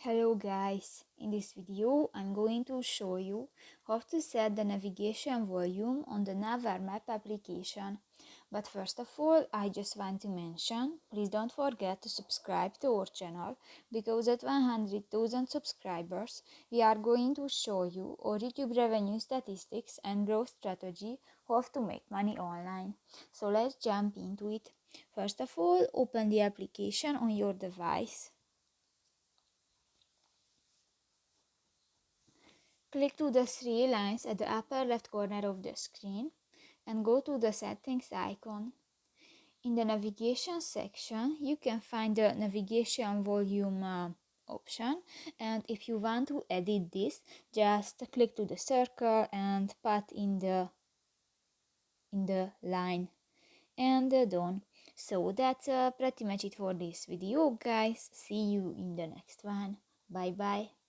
Hello guys, in this video I'm going to show you how to set the navigation volume on the Naver Map application. But first of all, I just want to mention, please don't forget to subscribe to our channel, because at 100,000 subscribers we are going to show you our YouTube revenue statistics and growth strategy how to make money online. So let's jump into it. First of all, open the application on your device. Click to the three lines at the upper left corner of the screen and go to the settings icon. In the navigation section, you can find the navigation volume option, and if you want to edit this, just click to the circle and put in the line and done. So that's pretty much it for this video, guys. See you in the next one. Bye bye.